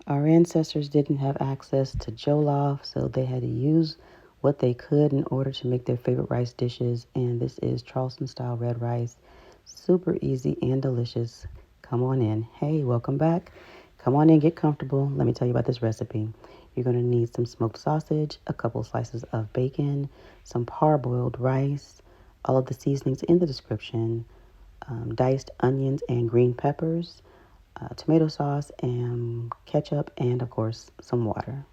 Our ancestors didn't have access to jollof, so they had to use what they could in order to make their favorite rice dishes. And this is Charleston style red rice. Super easy and delicious. Come on in. Hey, welcome back. Come on in, get comfortable. Let me tell you about this recipe. You're going to need some smoked sausage, a couple slices of bacon, some parboiled rice, all of the seasonings in the description, diced onions and green peppers, tomato sauce and ketchup, and of course some water.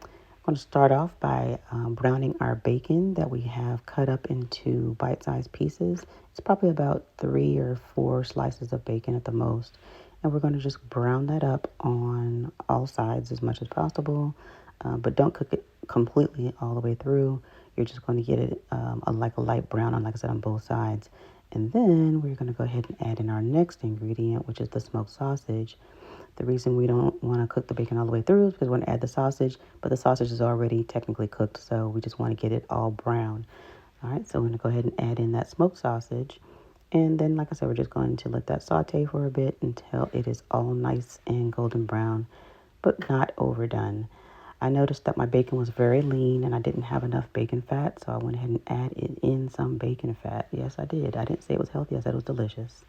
I'm going to start off by browning our bacon that we have cut up into bite-sized pieces. It's probably about 3 or 4 slices of bacon at the most. And we're going to just brown that up on all sides as much as possible, but don't cook it completely all the way through. You're just going to get it like a light brown on, like I said, on both sides. And then we're going to go ahead and add in our next ingredient, which is the smoked sausage. The reason we don't want to cook the bacon all the way through is because we want to add the sausage, but the sausage is already technically cooked, so we just want to get it all brown. All right, so we're going to go ahead and add in that smoked sausage. And then, like I said, we're just going to let that saute for a bit until it is all nice and golden brown, but not overdone. I noticed that my bacon was very lean and I didn't have enough bacon fat, so I went ahead and added in some bacon fat. Yes, I did. I didn't say it was healthy. I said it was delicious.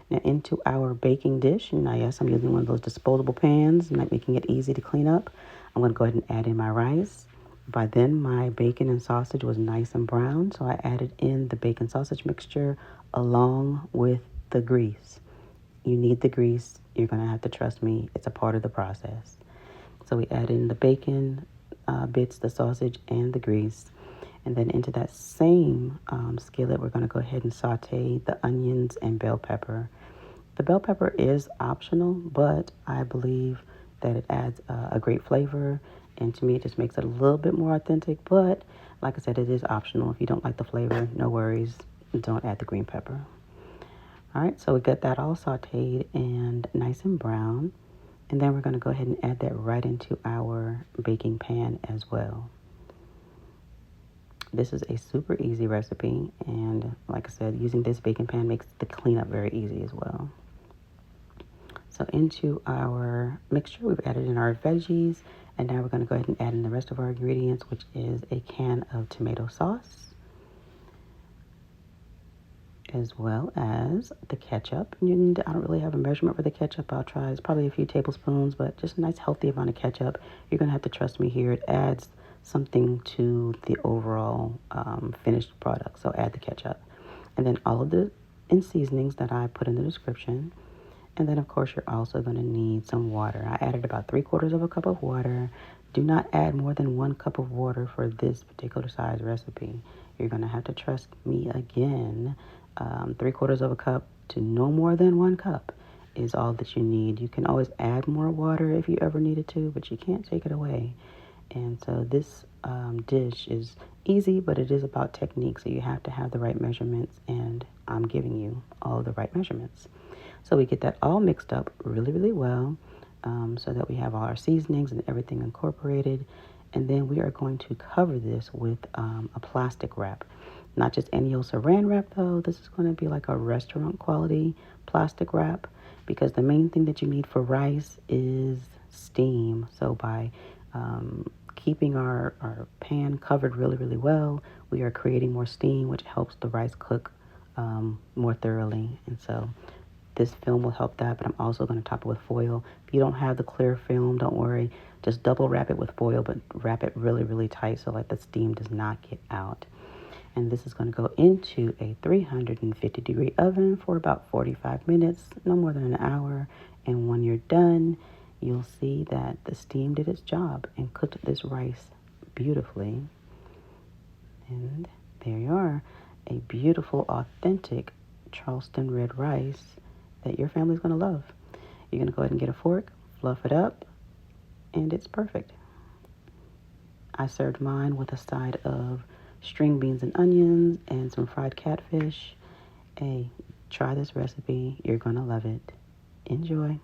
Now into our baking dish, now yes, I'm using one of those disposable pans, making it easy to clean up. I'm going to go ahead and add in my rice. By then, my bacon and sausage was nice and brown, so I added in the bacon sausage mixture along with the grease. You need the grease. You're going to have to trust me. It's a part of the process. So we add in the bacon bits, the sausage, and the grease. And then into that same skillet, we're going to go ahead and saute the onions and bell pepper. The bell pepper is optional, but I believe that it adds a great flavor. And to me, it just makes it a little bit more authentic. But like I said, it is optional. If you don't like the flavor, no worries. Don't add the green pepper. All right, so we got that all sauteed and nice and brown. And then we're going to go ahead and add that right into our baking pan as well. This is a super easy recipe, and like I said, using this baking pan makes the cleanup very easy as well. So into our mixture, we've added in our veggies, and now we're going to go ahead and add in the rest of our ingredients, which is a can of tomato sauce, as well as the ketchup. And I don't really have a measurement for the ketchup. I'll try, it's probably a few tablespoons, but just a nice healthy amount of ketchup. You're going to have to trust me here. It adds something to the overall finished product. So add the ketchup. And then all of the seasonings that I put in the description. And then, of course, you're also going to need some water. I added about 3/4 of a cup of water. Do not add more than 1 cup of water for this particular size recipe. You're going to have to trust me again. 3/4 of a cup to no more than 1 cup is all that you need. You can always add more water if you ever needed to, but you can't take it away. And so this dish is easy, but it is about technique. So you have to have the right measurements, and I'm giving you all the right measurements. So we get that all mixed up really, really well, so that we have all our seasonings and everything incorporated. And then we are going to cover this with a plastic wrap. Not just any old saran wrap, though. This is going to be like a restaurant quality plastic wrap, because the main thing that you need for rice is steam. So by keeping our pan covered really, really well, we are creating more steam, which helps the rice cook more thoroughly. And so this film will help that, but I'm also going to top it with foil. If you don't have the clear film, don't worry. Just double wrap it with foil, but wrap it really, really tight so like the steam does not get out. And this is going to go into a 350-degree oven for about 45 minutes, no more than an hour. And when you're done, you'll see that the steam did its job and cooked this rice beautifully. And there you are, a beautiful, authentic Charleston red rice that your family's going to love. You're going to go ahead and get a fork, fluff it up, and it's perfect. I served mine with a side of string beans and onions and some fried catfish. Hey, try this recipe. You're going to love it. Enjoy.